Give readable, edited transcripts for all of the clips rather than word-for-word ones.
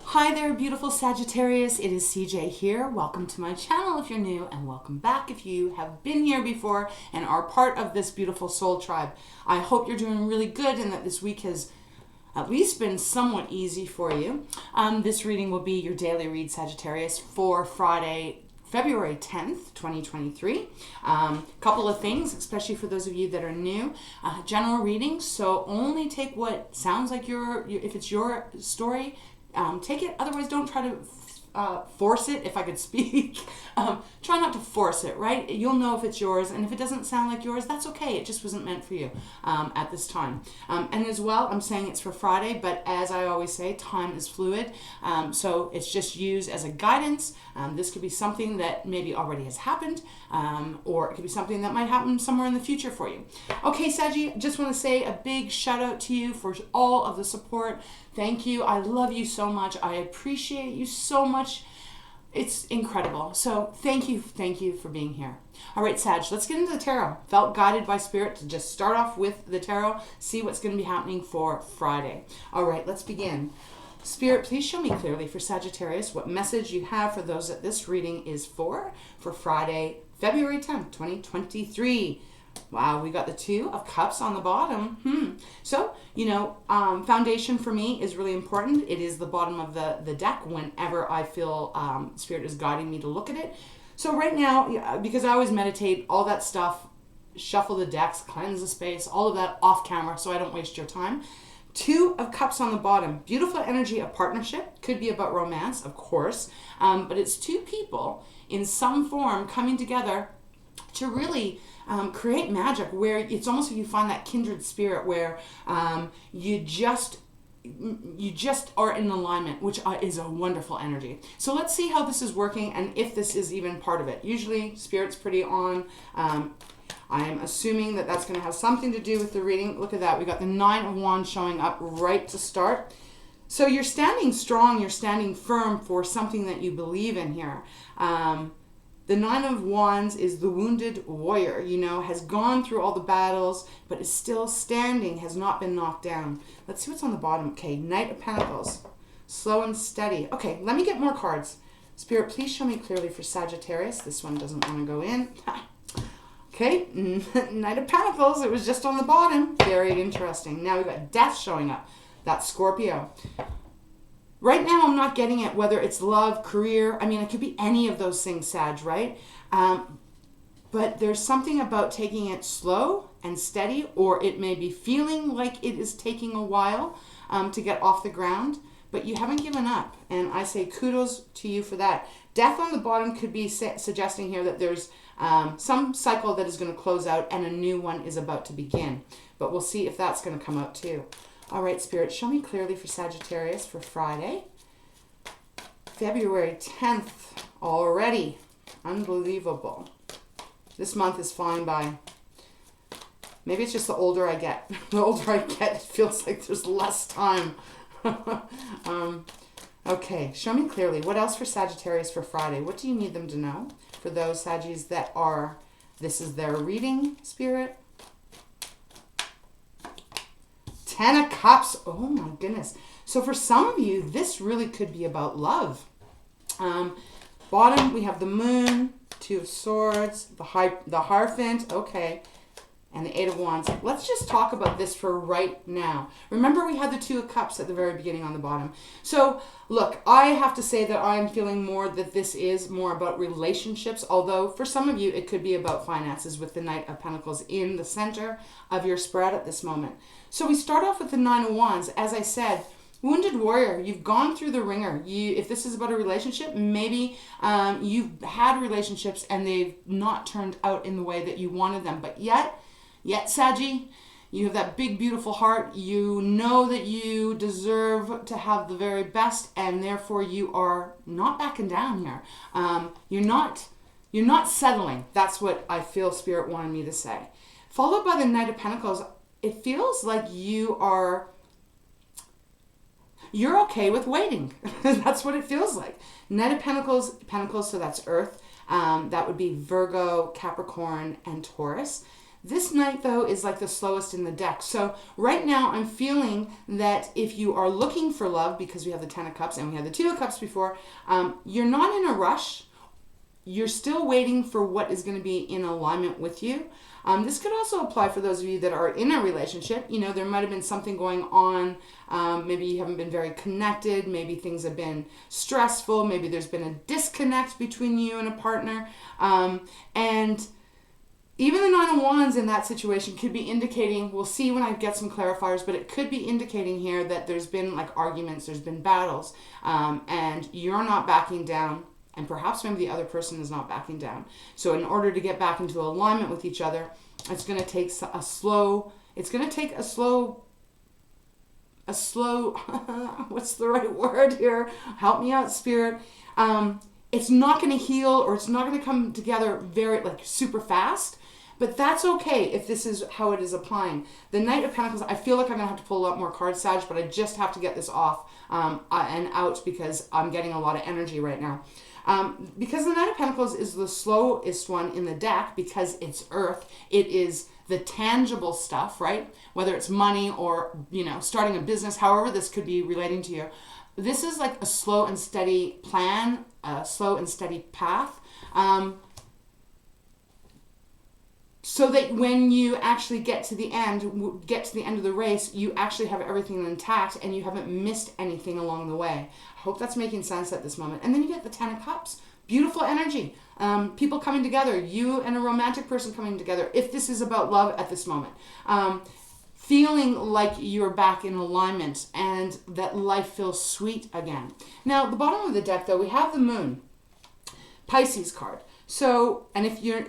Hi there, beautiful Sagittarius. It is CJ here. Welcome to my channel if you're new, and welcome back if you have been here before and are part of this beautiful soul tribe. I hope you're doing really good and that this week has at least been somewhat easy for you. This reading will be your daily read, Sagittarius, for Friday, February 10th, 2023. Couple of things, especially for those of you that are new. General reading, so only take what sounds like if it's your story, take it. Otherwise, don't try to force it, if I could speak. Try not to force it, right? You'll know if it's yours, and if it doesn't sound like yours, that's okay. It just wasn't meant for you at this time. And as well, I'm saying it's for Friday, but as I always say, time is fluid. So it's just used as a guidance. This could be something that maybe already has happened, or it could be something that might happen somewhere in the future for you. Okay, Saggy, just want to say a big shout out to you for all of the support. Thank you. I love you so much. I appreciate you so much. It's incredible. So thank you for being here. All right, Sag, let's get into the tarot. Felt guided by spirit to just start off with the tarot, see what's going to be happening for Friday. All right, let's begin. Spirit, please show me clearly for Sagittarius what message you have for those that this reading is for Friday, February 10th, 2023. Wow, we got the Two of Cups on the bottom. So, foundation for me is really important. It is the bottom of the deck whenever I feel Spirit is guiding me to look at it. So right now, because I always meditate, all that stuff, shuffle the decks, cleanse the space, all of that off camera so I don't waste your time. Two of Cups on the bottom. Beautiful energy of partnership. Could be about romance, of course. But it's two people in some form coming together to really create magic, where it's almost like you find that kindred spirit where you just are in alignment, which is a wonderful energy. So let's see how this is working and if this is even part of it. Usually Spirit's pretty on. I'm assuming that that's going to have something to do with the reading. Look at that. We got the Nine of Wands showing up right to start. So you're standing strong, you're standing firm for something that you believe in here. The Nine of Wands is the wounded warrior, has gone through all the battles, but is still standing, has not been knocked down. Let's see what's on the bottom. Okay, Knight of Pentacles, slow and steady. Okay, let me get more cards. Spirit, please show me clearly for Sagittarius. This one doesn't want to go in. Okay, Knight of Pentacles, it was just on the bottom. Very interesting. Now we've got Death showing up. That's Scorpio. Right now, I'm not getting it, whether it's love, career. I mean, it could be any of those things, Sag, right? But there's something about taking it slow and steady, or it may be feeling like it is taking a while to get off the ground, but you haven't given up. And I say kudos to you for that. Death on the bottom could be suggesting here that there's some cycle that is going to close out and a new one is about to begin. But we'll see if that's going to come out too. All right, Spirit, show me clearly for Sagittarius for Friday, February 10th already. Unbelievable. This month is flying by. Maybe it's just the older I get. The older I get, it feels like there's less time. Okay, show me clearly. What else for Sagittarius for Friday? What do you need them to know? For those Saggis that this is their reading, Spirit. Ten of Cups. Oh my goodness. So for some of you, this really could be about love. Bottom, we have the Moon, Two of Swords, the Hierophant, okay, and the Eight of Wands. Let's just talk about this for right now. Remember, we had the Two of Cups at the very beginning on the bottom. So look, I have to say that I'm feeling more that this is more about relationships, although for some of you, it could be about finances with the Knight of Pentacles in the center of your spread at this moment. So we start off with the Nine of Wands. As I said, wounded warrior, you've gone through the ringer. If this is about a relationship, maybe you've had relationships and they've not turned out in the way that you wanted them. But yet, Saggy, you have that big, beautiful heart. You know that you deserve to have the very best, and therefore you are not backing down here. You're not settling. That's what I feel Spirit wanted me to say. Followed by the Knight of Pentacles, it feels like you're okay with waiting. That's what it feels like. Knight of Pentacles, so that's Earth. That would be Virgo, Capricorn, and Taurus. This Knight, though, is like the slowest in the deck. So right now I'm feeling that if you are looking for love, because we have the Ten of Cups and we had the Two of Cups before, you're not in a rush. You're still waiting for what is going to be in alignment with you. This could also apply for those of you that are in a relationship. You know, there might have been something going on. Maybe you haven't been very connected. Maybe things have been stressful. Maybe there's been a disconnect between you and a partner. And even the Nine of Wands in that situation could be indicating, we'll see when I get some clarifiers, but it could be indicating here that there's been like arguments, there's been battles, and you're not backing down. And perhaps maybe the other person is not backing down. So in order to get back into alignment with each other, it's going to take a slow, what's the right word here? Help me out, Spirit. It's not going to heal, or it's not going to come together very like super fast. But that's okay if this is how it is applying. The Knight of Pentacles, I feel like I'm going to have to pull a lot more cards, Sag, but I just have to get this off and out because I'm getting a lot of energy right now. Because the Knight of Pentacles is the slowest one in the deck because it's Earth. It is the tangible stuff, right? Whether it's money or, you know, starting a business, however this could be relating to you. This is like a slow and steady plan, a slow and steady path. So that when you actually get to the end of the race, you actually have everything intact and you haven't missed anything along the way. I hope that's making sense at this moment. And then you get the Ten of Cups. Beautiful energy. People coming together. You and a romantic person coming together. If this is about love at this moment. Feeling like you're back in alignment and that life feels sweet again. Now, the bottom of the deck, though, we have the Moon. Pisces card. So, and if you're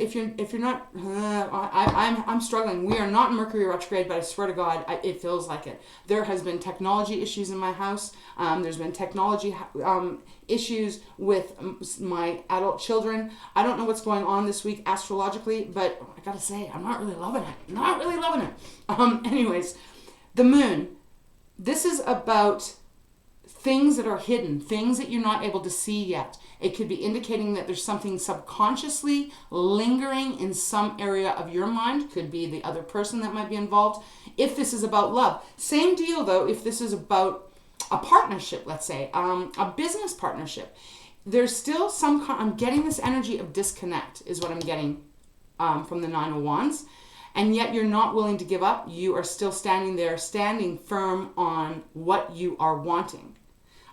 not, I'm struggling. We are not in Mercury retrograde, but I swear to God, it feels like it. There has been technology issues in my house. There's been technology issues with my adult children. I don't know what's going on this week astrologically, but I gotta say, I'm not really loving it. Anyways, the Moon. This is about things that are hidden, things that you're not able to see yet. It could be indicating that there's something subconsciously lingering in some area of your mind. Could be the other person that might be involved. If this is about love. Same deal though, if this is about a partnership, let's say, a business partnership. There's still I'm getting this energy of disconnect is what I'm getting from the Nine of Wands. And yet you're not willing to give up. You are still standing there, standing firm on what you are wanting.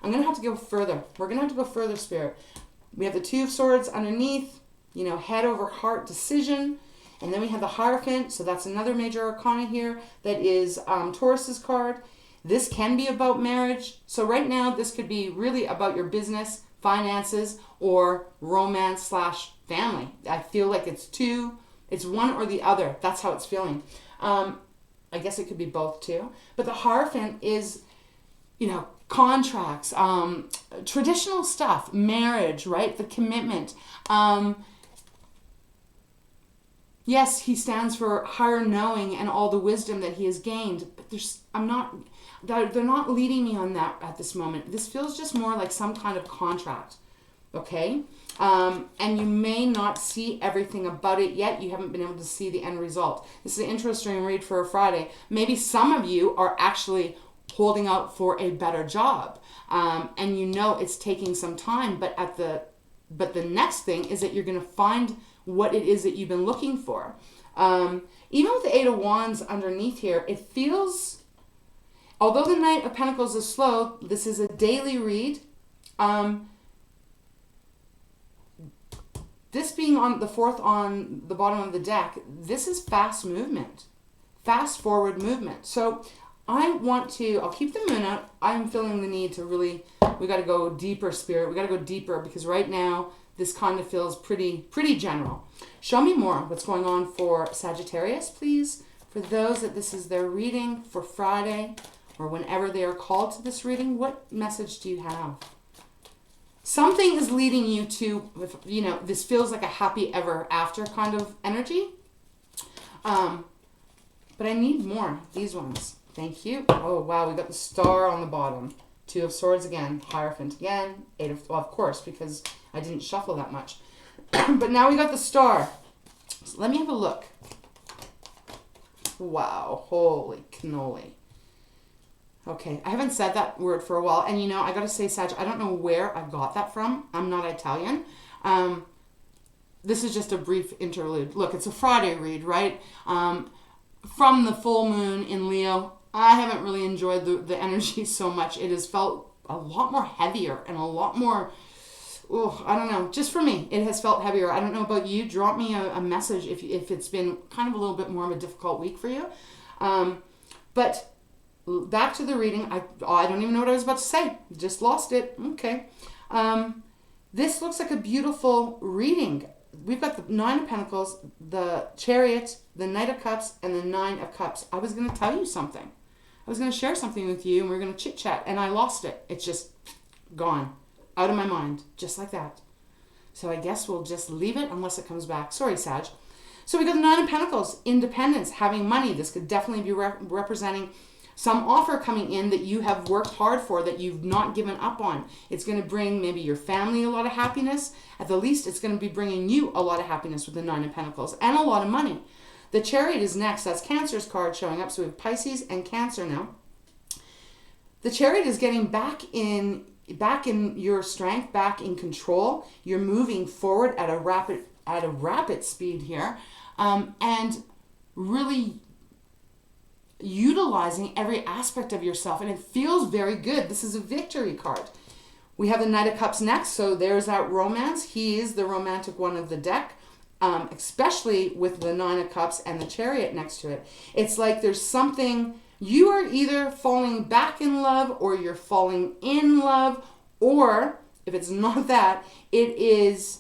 I'm going to have to go further. We're going to have to go further, Spirit. We have the Two of Swords underneath, you know, head over heart decision. And then we have the Hierophant. So that's another major arcana here. That is Taurus's card. This can be about marriage. So right now, this could be really about your business, finances, or romance/family. I feel like it's one or the other. That's how it's feeling. I guess it could be both too. But the Hierophant is, you know, contracts, traditional stuff, marriage, right? The commitment. Yes, he stands for higher knowing and all the wisdom that he has gained, but they're not leading me on that at this moment. This feels just more like some kind of contract, okay? And you may not see everything about it yet. You haven't been able to see the end result. This is an interesting read for a Friday. Maybe some of you are actually holding out for a better job, and you know it's taking some time, but the next thing is that you're going to find what it is that you've been looking for. Even with the Eight of Wands underneath here, it feels, although the Knight of Pentacles is slow, this is a daily read. This being on the fourth on the bottom of the deck, this is fast movement, fast forward movement. So I'll keep the Moon out. I'm feeling the need to really, we got to go deeper, Spirit. We got to go deeper because right now this kind of feels pretty general. Show me more what's going on for Sagittarius, please. For those that this is their reading for Friday or whenever they are called to this reading, what message do you have? Something is leading you to, you know, this feels like a happy ever after kind of energy. But I need more. These ones. Thank you. Oh, wow. We got the Star on the bottom. Two of Swords again. Hierophant again. Well, of course, because I didn't shuffle that much. But now we got the Star. So let me have a look. Wow, holy cannoli. Okay, I haven't said that word for a while. And you know, I gotta say, Sag, I don't know where I got that from. I'm not Italian. This is just a brief interlude. Look, it's a Friday read, right? From the full moon in Leo, I haven't really enjoyed the energy so much. It has felt a lot more heavier and a lot more, I don't know, just for me, it has felt heavier. I don't know about you. Drop me a message if it's been kind of a little bit more of a difficult week for you. But back to the reading. I don't even know what I was about to say. Just lost it. Okay. This looks like a beautiful reading. We've got the Nine of Pentacles, the Chariot, the Knight of Cups, and the Nine of Cups. I was going to tell you something. I was going to share something with you, and we were going to chit-chat, and I lost it. It's just gone. Out of my mind. Just like that. So I guess we'll just leave it unless it comes back. Sorry, Sag. So we got the Nine of Pentacles, independence, having money. This could definitely be representing some offer coming in that you have worked hard for, that you've not given up on. It's going to bring maybe your family a lot of happiness. At the least, it's going to be bringing you a lot of happiness with the Nine of Pentacles and a lot of money. The Chariot is next. That's Cancer's card showing up. So we have Pisces and Cancer now. The Chariot is getting back in your strength, back in control. You're moving forward at a rapid speed here, and really utilizing every aspect of yourself, and it feels very good. This is a victory card. We have the Knight of Cups next, so there's that romance. He is the romantic one of the deck, especially with the Nine of Cups and the Chariot next to it. It's like there's something, you are either falling back in love or you're falling in love, or if it's not that, it is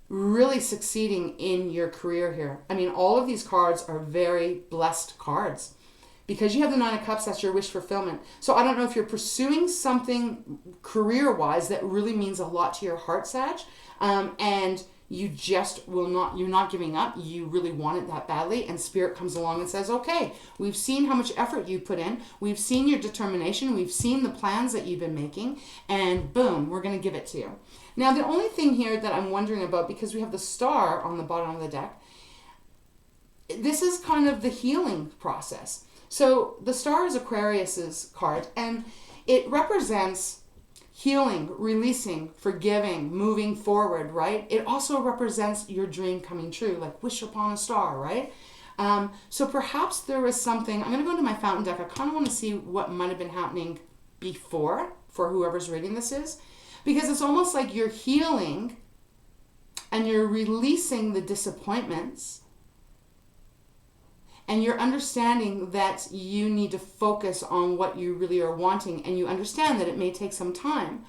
really succeeding in your career here. I mean, all of these cards are very blessed cards. Because you have the Nine of Cups, that's your wish fulfillment. So I don't know if you're pursuing something career-wise that really means a lot to your heart, Sag, and you just you're not giving up. You really want it that badly, and Spirit comes along and says, okay, we've seen how much effort you put in. We've seen your determination. We've seen the plans that you've been making, and boom, we're going to give it to you. Now, the only thing here that I'm wondering about, because we have the Star on the bottom of the deck, this is kind of the healing process. So the Star is Aquarius's card, and it represents healing, releasing, forgiving, moving forward, right? It also represents your dream coming true, like wish upon a star, right? So perhaps there was something, I'm going to go into my fountain deck. I kind of want to see what might have been happening before for whoever's reading this is, because it's almost like you're healing and you're releasing the disappointments. And you're understanding that you need to focus on what you really are wanting. And you understand that it may take some time.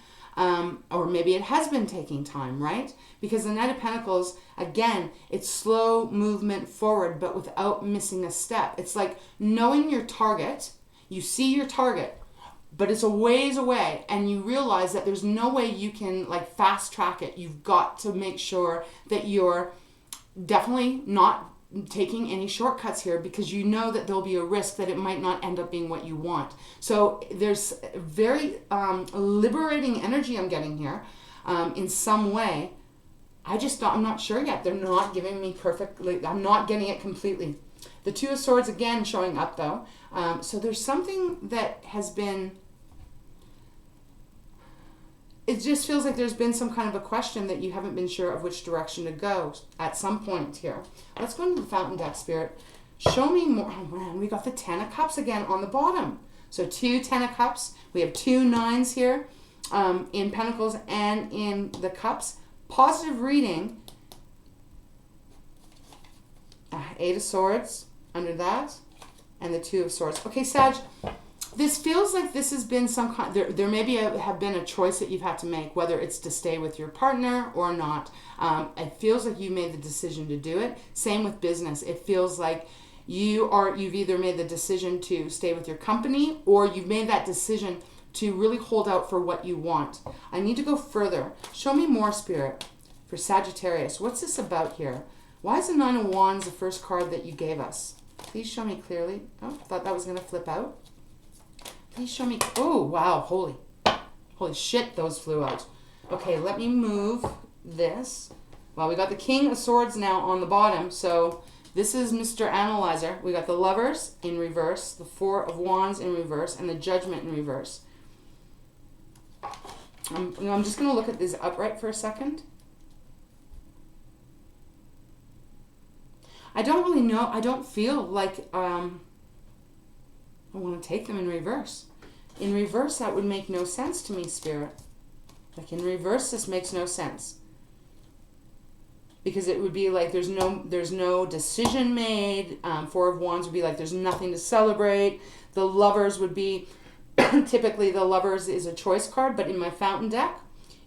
Or maybe it has been taking time, right? Because the Knight of Pentacles, again, it's slow movement forward, but without missing a step. It's like knowing your target. You see your target, but it's a ways away. And you realize that there's no way you can like fast track it. You've got to make sure that you're definitely not taking any shortcuts here, because you know that there'll be a risk that it might not end up being what you want. So there's very liberating energy I'm getting here in some way. I'm not sure yet. They're not giving me perfectly. I'm not getting it completely. The Two of Swords again showing up though. So there's something that has been, it just feels like there's been some kind of a question that you haven't been sure of which direction to go at some point here. Let's go into the fountain deck, Spirit. Show me more. Oh man, we got the Ten of Cups again on the bottom. So 2 Ten of Cups. We have 2 9s here in Pentacles and in the Cups. Positive reading. 8 of Swords under that. And the 2 of Swords. Okay, Sag. This feels like this has been some kind, there maybe have been a choice that you've had to make, whether it's to stay with your partner or not. It feels like you made the decision to do it. Same with business. It feels like you've either made the decision to stay with your company, or you've made that decision to really hold out for what you want. I need to go further. Show me more, Spirit, for Sagittarius. What's this about here? Why is the Nine of Wands the first card that you gave us? Please show me clearly. Oh, I thought that was going to flip out. Please show me. Oh, wow. Holy shit, those flew out. Okay, let me move this. Well, we got the King of Swords now on the bottom, so This is Mr. Analyzer. We got the Lovers in reverse, the Four of Wands in reverse, and the Judgment in reverse. I'm just going to look at this upright for a second. I don't really know. I don't feel like I want to take them in reverse. In reverse, that would make no sense to me, Spirit. Like in reverse, this makes no sense. Because it would be like there's no decision made. Four of Wands would be like there's nothing to celebrate. The Lovers would be, typically the Lovers is a choice card, but in my Fountain deck,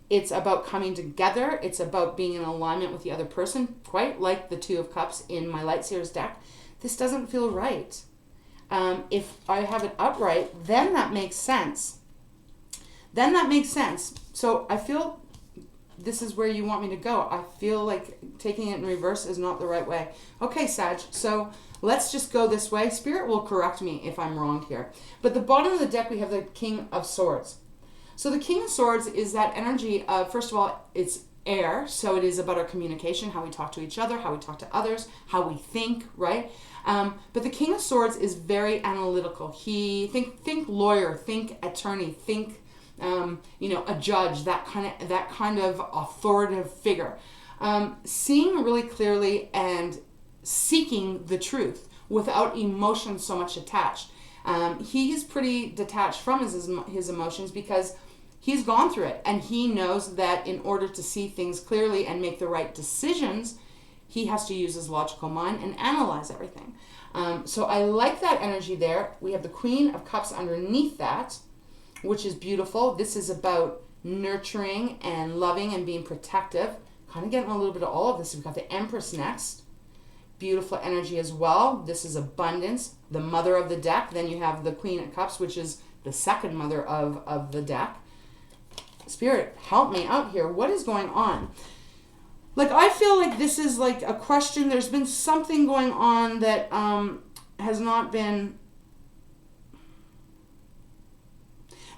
it's about coming together. It's about being in alignment with the other person, quite like the Two of Cups in my Light Seers deck. This doesn't feel right. If I have it upright, then that makes sense. So I feel this is where you want me to go. I feel like taking it in reverse is not the right way. Okay, Sag, so let's just go this way. Spirit will correct me if I'm wrong here. But the bottom of the deck, we have the King of Swords. So the King of Swords is that energy of, first of all, it's air. So it is about our communication, how we talk to each other, how we talk to others, how we think, right? But the King of Swords is very analytical. He think lawyer, think attorney, think a judge, that kind of authoritative figure. Seeing really clearly and seeking the truth without emotion so much attached. He's pretty detached from his emotions because he's gone through it, and he knows that in order to see things clearly and make the right decisions, he has to use his logical mind and analyze everything. So I like that energy there. We have the Queen of Cups underneath that, which is beautiful. This is about nurturing and loving and being protective. Kind of getting a little bit of all of this. We've got the Empress next. Beautiful energy as well. This is abundance, the mother of the deck. Then you have the Queen of Cups, which is the second mother of the deck. Spirit, help me out here. What is going on? Like, I feel like this is like a question. There's been something going on that has not been...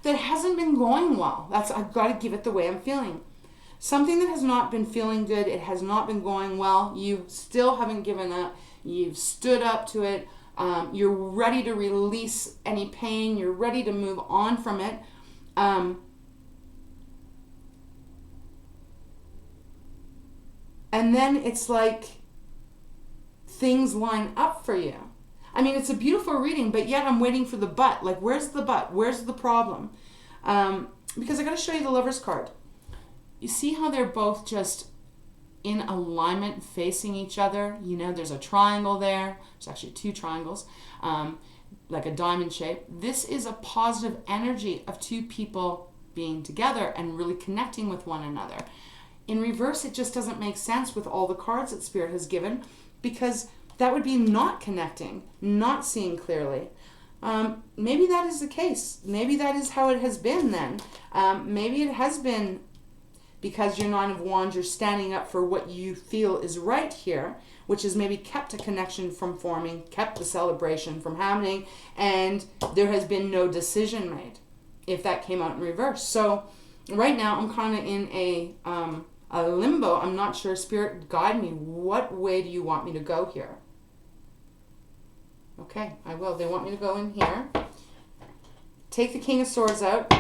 that hasn't been going well. I've got to give it the way I'm feeling. Something that has not been feeling good. It has not been going well. You still haven't given up. You've stood up to it. You're ready to release any pain. You're ready to move on from it. And then it's like things line up for you. I mean, it's a beautiful reading, but yet I'm waiting for the but. Like, where's the but? Where's the problem? Because I got to show you the Lover's card. You see how they're both just in alignment, facing each other? You know, there's a triangle there. There's actually two triangles, like a diamond shape. This is a positive energy of two people being together and really connecting with one another. In reverse, it just doesn't make sense with all the cards that Spirit has given, because that would be not connecting, not seeing clearly. Maybe that is the case. Maybe that is how it has been then. Maybe it has been because you're Nine of Wands, you're standing up for what you feel is right here, which has maybe kept a connection from forming, kept the celebration from happening, and there has been no decision made if that came out in reverse. So right now I'm kind of in a limbo. I'm not sure. Spirit, guide me. What way do you want me to go here? Okay, I will. They want me to go in here. Take the King of Swords out.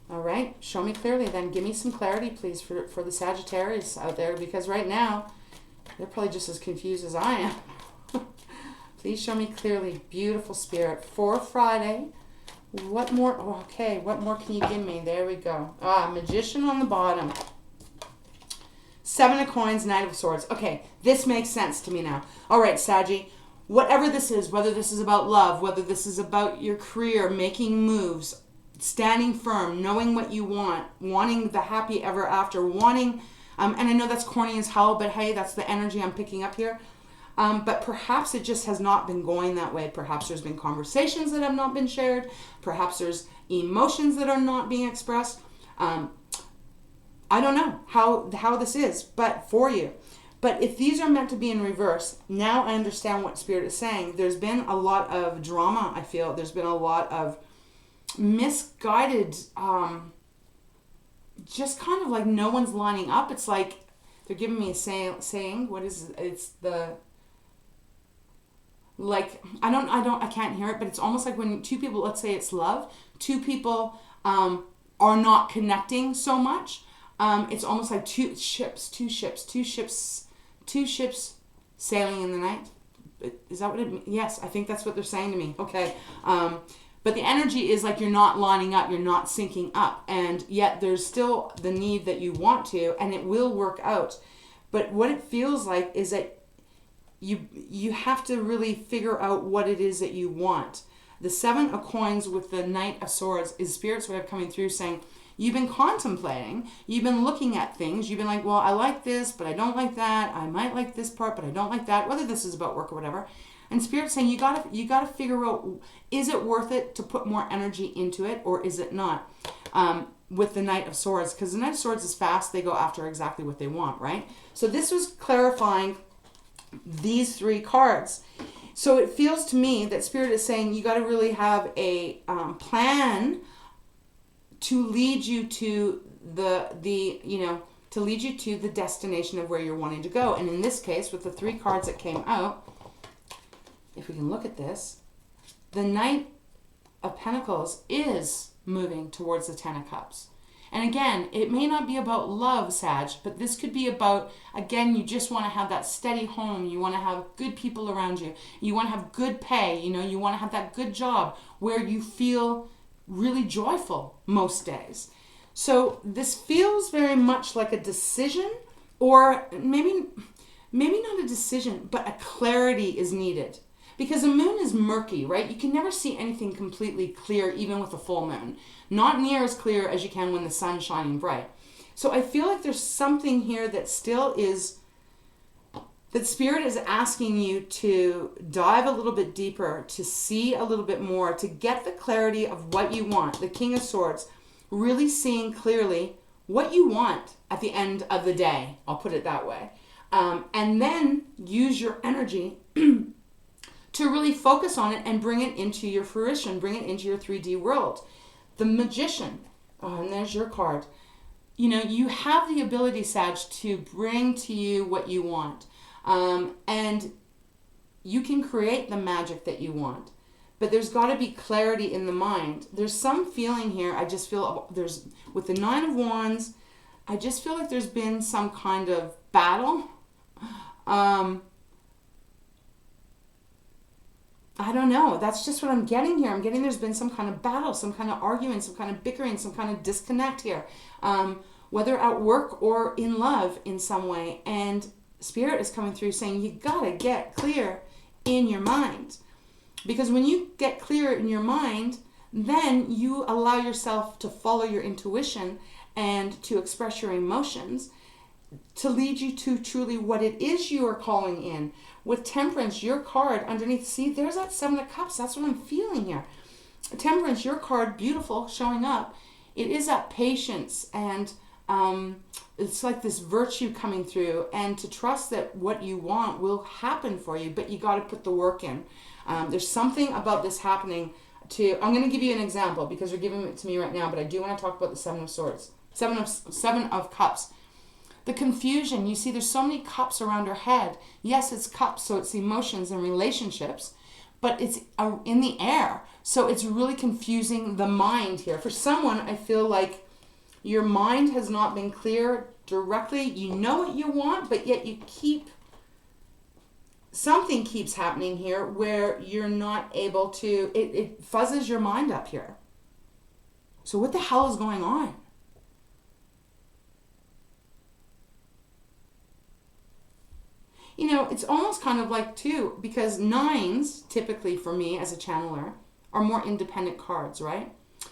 All right, show me clearly then. Give me some clarity, please, for the Sagittarius out there, because right now they're probably just as confused as I am. Please show me clearly. Beautiful, Spirit. For Friday, what more? Oh, okay, what more can you give me? There we go. Magician on the bottom. Seven of Coins, Knight of Swords. Okay, this makes sense to me now. All right, Saggy. Whatever this is, whether this is about love, whether this is about your career, making moves, standing firm, knowing what you want, wanting the happy ever after, wanting, and I know that's corny as hell, but hey, that's the energy I'm picking up here. But perhaps it just has not been going that way. Perhaps there's been conversations that have not been shared. Perhaps there's emotions that are not being expressed. I don't know how this is, but for you. But if these are meant to be in reverse, now I understand what Spirit is saying. There's been a lot of drama, I feel. There's been a lot of misguided, just kind of like no one's lining up. It's like they're giving me a saying. What is it? It's the like, I can't hear it, but it's almost like when two people, let's say it's love, two people are not connecting so much. It's almost like two ships sailing in the night. Is that what it means? Yes, I think that's what they're saying to me. Okay. But the energy is like you're not lining up, you're not syncing up, and yet there's still the need that you want to, and it will work out. But what it feels like is that you have to really figure out what it is that you want. The 7 of coins with the Knight of Swords is Spirit's way of coming through saying, you've been contemplating, you've been looking at things, you've been like, well, I like this, but I don't like that. I might like this part, but I don't like that, whether this is about work or whatever. And Spirit's saying, you gotta figure out, is it worth it to put more energy into it, or is it not? With the Knight of Swords, because the Knight of Swords is fast, they go after exactly what they want, right? So this was clarifying these 3 cards. So it feels to me that Spirit is saying you got to really have a plan to lead you to to lead you to the destination of where you're wanting to go. And in this case, with the 3 cards that came out, if we can look at this, the Knight of Pentacles is moving towards the 10 of Cups. And again, it may not be about love, Sag, but this could be about, again, you just want to have that steady home. You want to have good people around you. You want to have good pay. You want to have that good job where you feel really joyful most days. So this feels very much like a decision, or maybe not a decision, but a clarity is needed. Because the moon is murky, right? You can never see anything completely clear, even with a full moon. Not near as clear as you can when the sun's shining bright. So I feel like there's something here that still is, that Spirit is asking you to dive a little bit deeper, to see a little bit more, to get the clarity of what you want. The King of Swords, really seeing clearly what you want at the end of the day. I'll put it that way. And then use your energy to really focus on it and bring it into your fruition, bring it into your 3D world. The Magician, and there's your card. You have the ability, Sag, to bring to you what you want. And you can create the magic that you want. But there's got to be clarity in the mind. There's some feeling here, I just feel, with the 9 of Wands, I just feel like there's been some kind of battle. I don't know. That's just what I'm getting here. I'm getting there's been some kind of battle, some kind of arguing, some kind of bickering, some kind of disconnect here. Whether at work or in love in some way. And Spirit is coming through saying you got to get clear in your mind. Because when you get clear in your mind, then you allow yourself to follow your intuition and to express your emotions to lead you to truly what it is you are calling in. With Temperance, your card underneath, see, there's that 7 of Cups. That's what I'm feeling here. Temperance, your card, beautiful, showing up. It is that patience, and it's like this virtue coming through, and to trust that what you want will happen for you, but you got to put the work in. There's something about this happening I'm going to give you an example because you're giving it to me right now, but I do want to talk about the 7 of Swords. 7 of Cups. The confusion, you see there's so many cups around her head. Yes, it's cups, so it's emotions and relationships, but it's in the air. So it's really confusing the mind here. For someone, I feel like your mind has not been clear directly. You know what you want, but yet something keeps happening here where you're not able to, it fuzzes your mind up here. So what the hell is going on? It's almost kind of like too, because 9s, typically for me as a channeler, are more independent cards, right?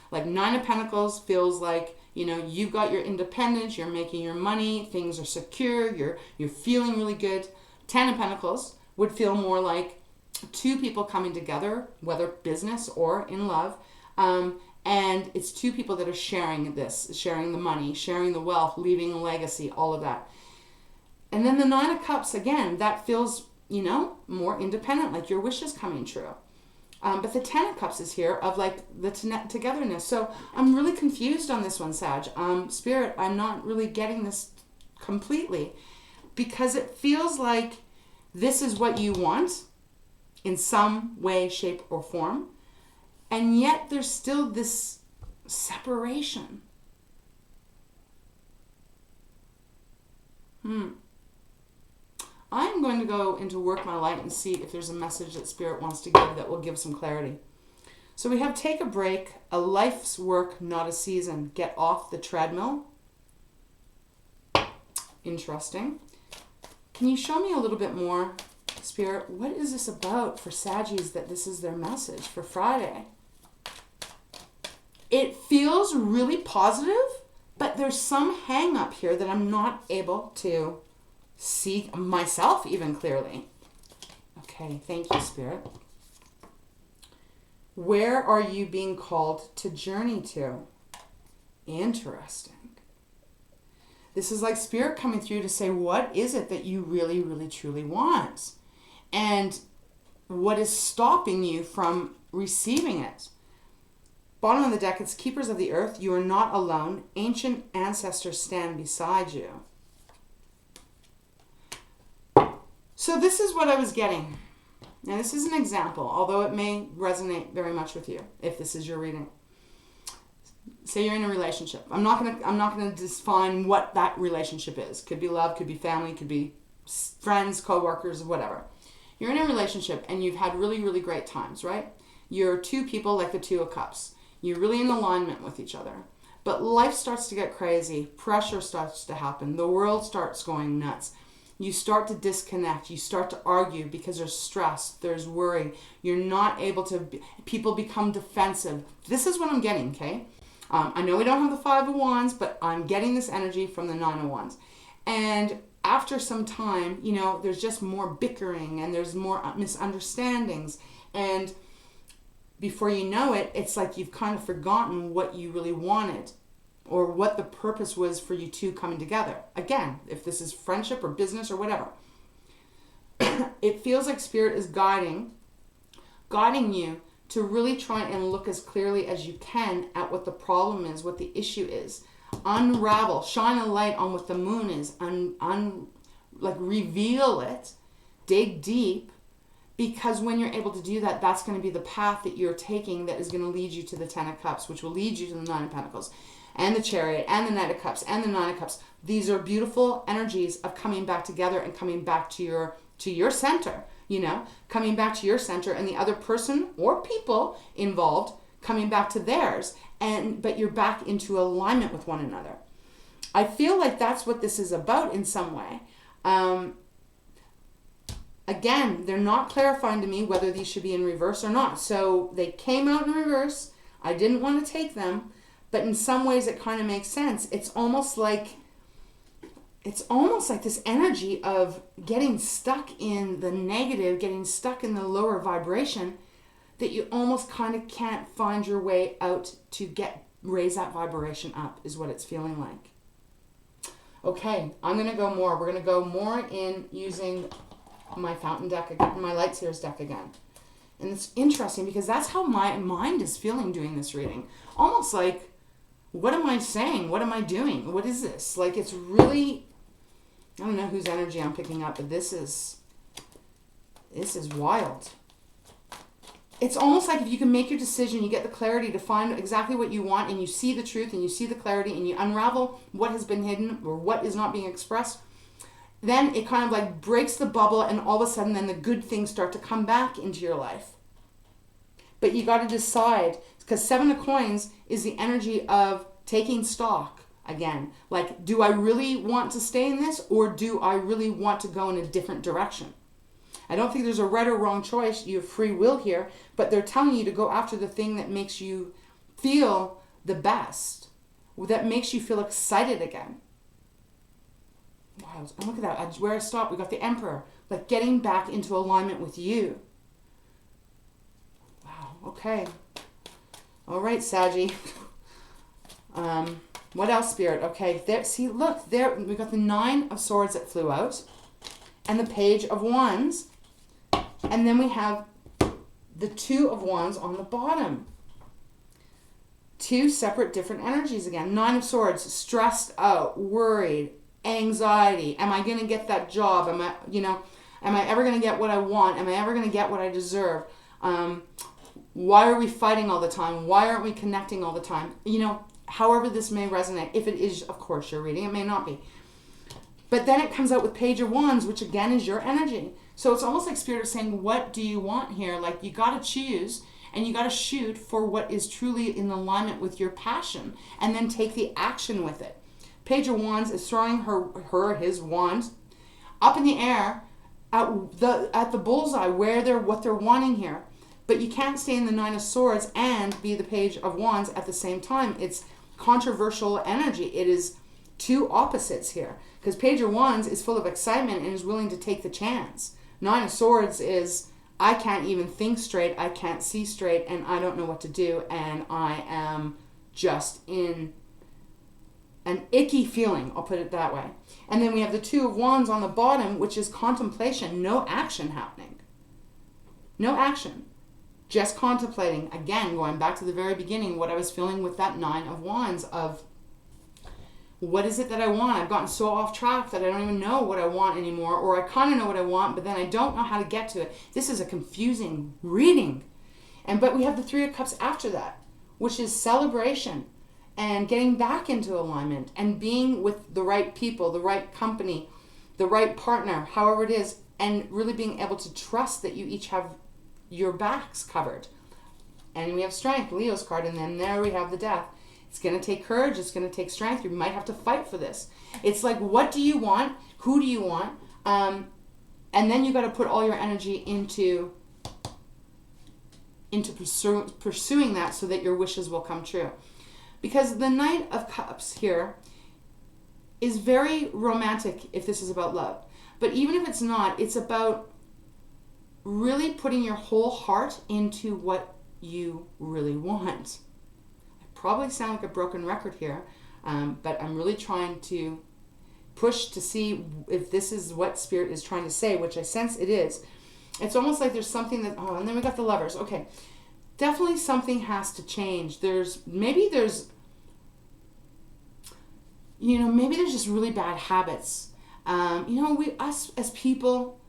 Like 9 of Pentacles feels like, you've got your independence, you're making your money, things are secure, you're feeling really good. 10 of Pentacles would feel more like 2 people coming together, whether business or in love, and it's 2 people that are sharing the money, sharing the wealth, leaving a legacy, all of that. And then the 9 of Cups, again, that feels, more independent, like your wish is coming true. But the 10 of Cups is here of like the togetherness. So I'm really confused on this one, Sag. Spirit, I'm not really getting this completely because it feels like this is what you want in some way, shape, or form. And yet there's still this separation. I'm going to go into Work My Light and see if there's a message that Spirit wants to give that will give some clarity. So we have take a break, a life's work, not a season. Get off the treadmill. Interesting. Can you show me a little bit more, Spirit? What is this about for Saggies that this is their message for Friday? It feels really positive, but there's some hang up here that I'm not able to see myself even clearly. Okay, thank you, Spirit. Where are you being called to journey to? Interesting. This is like Spirit coming through to say, what is it that you really, really, truly want? And what is stopping you from receiving it? Bottom of the deck, it's Keepers of the Earth. You are not alone. Ancient ancestors stand beside you. So this is what I was getting. Now this is an example, although it may resonate very much with you if this is your reading. Say you're in a relationship. I'm not gonna define what that relationship is. Could be love, could be family, could be friends, co-workers, whatever. You're in a relationship and you've had really, really great times, right? You're two people like the Two of Cups. You're really in alignment with each other. But life starts to get crazy. Pressure starts to happen. The world starts going nuts. You start to disconnect. You start to argue because there's stress. There's worry. You're not able to... People become defensive. This is what I'm getting, okay? I know we don't have the Five of Wands, but I'm getting this energy from the Nine of Wands. And after some time, you know, there's just more bickering and there's more misunderstandings. And before you know it, it's like you've kind of forgotten what you really wanted or what the purpose was for you two coming together. Again, if this is friendship or business or whatever. It feels like Spirit is guiding you to really try and look as clearly as you can at what the problem is, what the issue is. Unravel, shine a light on what the moon is, like reveal it, dig deep, because when you're able to do that, that's going to be the path that you're taking that is going to lead you to the Ten of Cups, which will lead you to the Nine of Pentacles, and the Chariot, and the Knight of Cups, and the Nine of Cups. These are beautiful energies of coming back together and coming back to your center, you know, coming back to your center, and the other person or people involved coming back to theirs, but you're back into alignment with one another. I feel like that's what this is about in some way. Again, they're not clarifying to me whether these should be in reverse or not. So they came out in reverse. I didn't want to take them, but in some ways it kind of makes sense. It's almost like this energy of getting stuck in the negative, getting stuck in the lower vibration, that you almost kind of can't find your way out to raise that vibration up, is what it's feeling like. Okay, I'm going to go more. We're going to go more in using my fountain deck again, my Light Seers deck again. And it's interesting because that's how my mind is feeling doing this reading. Almost like, what am I saying? What am I doing? What is this? Like, it's really, I don't know whose energy I'm picking up, but this is wild. It's almost like if you can make your decision, you get the clarity to find exactly what you want, and you see the truth, and you see the clarity, and you unravel what has been hidden or what is not being expressed, then it kind of like breaks the bubble, and all of a sudden then the good things start to come back into your life. But you got to decide, because Seven of Coins is the energy of taking stock again. Like, do I really want to stay in this, or do I really want to go in a different direction? I don't think there's a right or wrong choice. You have free will here, but they're telling you to go after the thing that makes you feel the best, that makes you feel excited again. Wow, and look at that. Where I stopped, we got the Emperor, like getting back into alignment with you. Wow, okay. All right, Saggy. What else, Spirit? Okay, there. See, look, there we got the Nine of Swords that flew out, and the Page of Wands, and then we have the Two of Wands on the bottom. Two separate different energies again. Nine of Swords, stressed out, worried, anxiety. Am I going to get that job? Am I ever going to get what I want? Am I ever going to get what I deserve? Why are we fighting all the time? Why aren't we connecting all the time? You know, however this may resonate. If it is, of course, your reading, it may not be. But then it comes out with Page of Wands, which again is your energy. So it's almost like Spirit is saying, what do you want here? Like, you got to choose and you got to shoot for what is truly in alignment with your passion, and then take the action with it. Page of Wands is throwing his wand up in the air at the bullseye where what they're wanting here. But you can't stay in the Nine of Swords and be the Page of Wands at the same time. It's controversial energy. It is two opposites here. Because Page of Wands is full of excitement and is willing to take the chance. Nine of Swords is, I can't even think straight, I can't see straight, and I don't know what to do, and I am just in an icky feeling, I'll put it that way. And then we have the Two of Wands on the bottom, which is contemplation, no action happening. No action. Just contemplating. Again, going back to the very beginning, what I was feeling with that Nine of Wands of, what is it that I want? I've gotten so off track that I don't even know what I want anymore, or I kind of know what I want, but then I don't know how to get to it. This is a confusing reading. But we have the Three of Cups after that, which is celebration and getting back into alignment and being with the right people, the right company, the right partner, however it is, and really being able to trust that you each have your backs covered. And we have Strength, Leo's card, and then there we have the Death. It's going to take courage. It's going to take strength. You might have to fight for this. It's like, what do you want? Who do you want? And then you got to put all your energy into pursuing that so that your wishes will come true. Because the Knight of Cups here is very romantic if this is about love. But even if it's not, it's about really putting your whole heart into what you really want. Probably sound like a broken record here, but I'm really trying to push to see if this is what Spirit is trying to say, which I sense it is. It's almost like there's something that, and then we got the Lovers. Okay, definitely something has to change. Maybe there's just really bad habits. Us as people,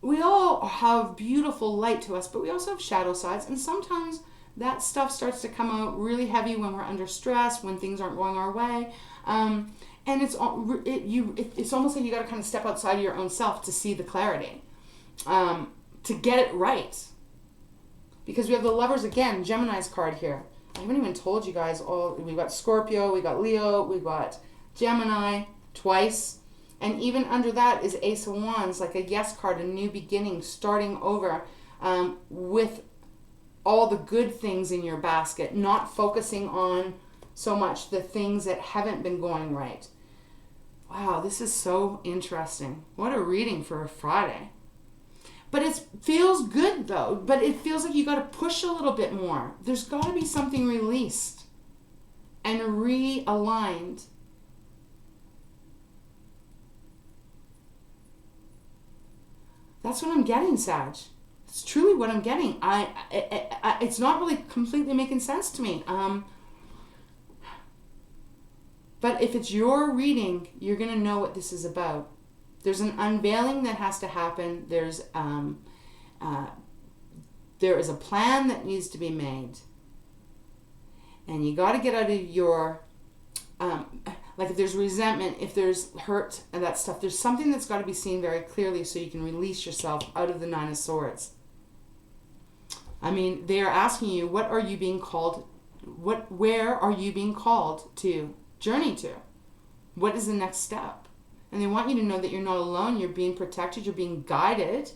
we all have beautiful light to us, but we also have shadow sides, and sometimes that stuff starts to come out really heavy when we're under stress, when things aren't going our way. And it's almost like you got to kind of step outside of your own self to see the clarity, to get it right. Because we have the Lovers again, Gemini's card here. I haven't even told you guys all. We got Scorpio, we got Leo, we got Gemini twice. And even under that is Ace of Wands, like a yes card, a new beginning, starting over with all the good things in your basket, not focusing on so much the things that haven't been going right. Wow, this is so interesting. What a reading for a Friday. But it feels good though, but it feels like you got to push a little bit more. There's got to be something released and realigned. That's what I'm getting, Sag. It's truly what I'm getting. It's not really completely making sense to me. But if it's your reading, you're going to know what this is about. There's an unveiling that has to happen. There is a plan that needs to be made. And you got to get out of your, like if there's resentment, if there's hurt and that stuff, there's something that's got to be seen very clearly so you can release yourself out of the Nine of Swords. I mean, they are asking you, what are you being called? Where are you being called to journey to? What is the next step? And they want you to know that you're not alone. You're being protected. You're being guided.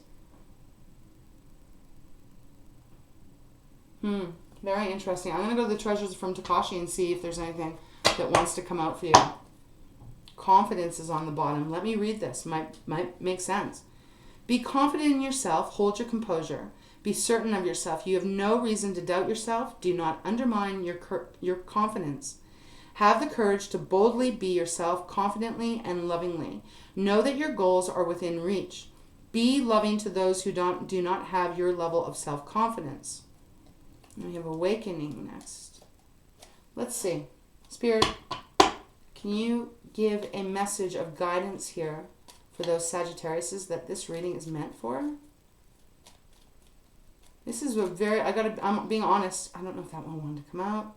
Very interesting. I'm going to go to the Treasures from Tikashi and see if there's anything that wants to come out for you. Confidence is on the bottom. Let me read this. Might make sense. Be confident in yourself. Hold your composure. Be certain of yourself. You have no reason to doubt yourself. Do not undermine your confidence. Have the courage to boldly be yourself confidently and lovingly. Know that your goals are within reach. Be loving to those who do not have your level of self-confidence. We have Awakening next. Let's see. Spirit, can you give a message of guidance here for those Sagittariuses that this reading is meant for. This is a very, I'm being honest, I don't know if that one wanted to come out.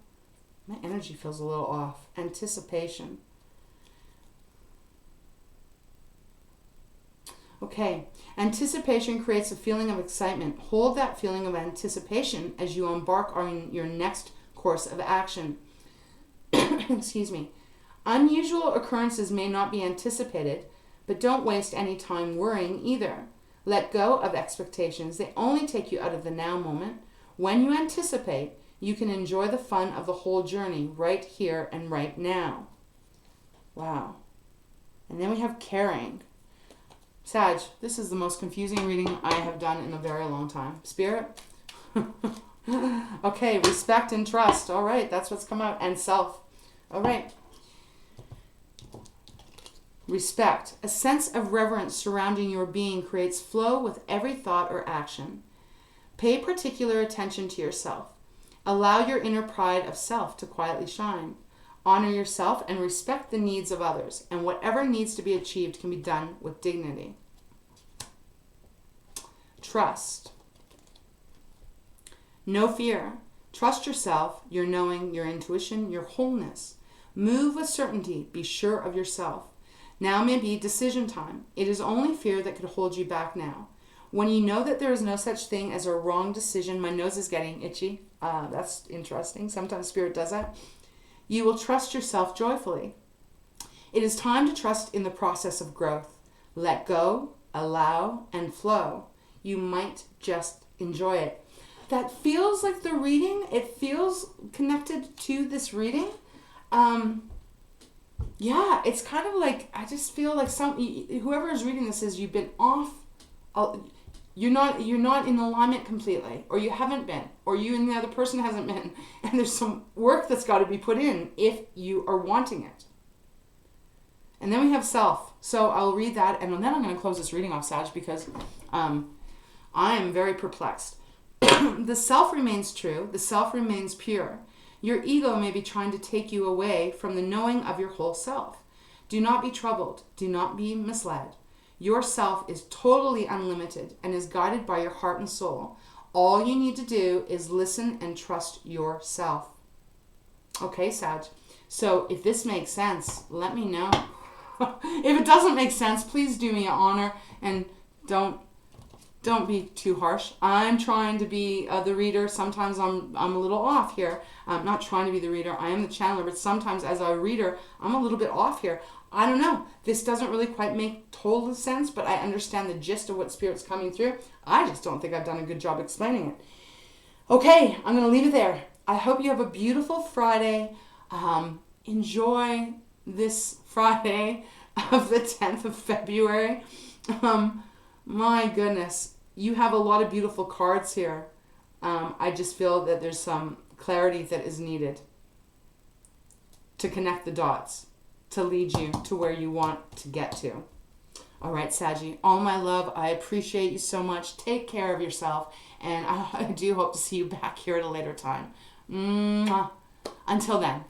My energy feels a little off. Anticipation. Okay, anticipation creates a feeling of excitement. Hold that feeling of anticipation as you embark on your next course of action. Excuse me. Unusual occurrences may not be anticipated, but don't waste any time worrying either. Let go of expectations. They only take you out of the now moment. When you anticipate, you can enjoy the fun of the whole journey right here and right now. Wow. And then we have caring. Sag, this is the most confusing reading I have done in a very long time. Spirit? Okay, respect and trust. All right, that's what's come out. And self. All right. Respect. A sense of reverence surrounding your being creates flow with every thought or action. Pay particular attention to yourself. Allow your inner pride of self to quietly shine. Honor yourself and respect the needs of others, and whatever needs to be achieved can be done with dignity. Trust. No fear. Trust yourself, your knowing, your intuition, your wholeness. Move with certainty. Be sure of yourself. Now may be decision time. It is only fear that could hold you back now. When you know that there is no such thing as a wrong decision, my nose is getting itchy. That's interesting. Sometimes Spirit does that. You will trust yourself joyfully. It is time to trust in the process of growth. Let go, allow, and flow. You might just enjoy it. That feels like the reading. It feels connected to this reading. Yeah, it's kind of like, I just feel like whoever is reading this says you've been off. You're not in alignment completely, or you haven't been, or you and the other person hasn't been, and there's some work that's got to be put in if you are wanting it. And then we have self. So I'll read that, and then I'm going to close this reading off, Sag, because I am very perplexed. The self remains true. The self remains pure. Your ego may be trying to take you away from the knowing of your whole self. Do not be troubled. Do not be misled. Your self is totally unlimited and is guided by your heart and soul. All you need to do is listen and trust yourself. Okay, Sag. So if this makes sense, let me know. If it doesn't make sense, please do me an honor and don't be too harsh. I'm trying to be the reader. Sometimes I'm a little off here. I'm not trying to be the reader. I am the channeler, but sometimes as a reader, I'm a little bit off here. I don't know. This doesn't really quite make total sense, but I understand the gist of what Spirit's coming through. I just don't think I've done a good job explaining it. Okay, I'm going to leave it there. I hope you have a beautiful Friday. Enjoy this Friday of the 10th of February. My goodness, you have a lot of beautiful cards here. I just feel that there's some clarity that is needed to connect the dots, to lead you to where you want to get to. All right, Saggy, all my love, I appreciate you so much. Take care of yourself, and I do hope to see you back here at a later time. Mwah. Until then.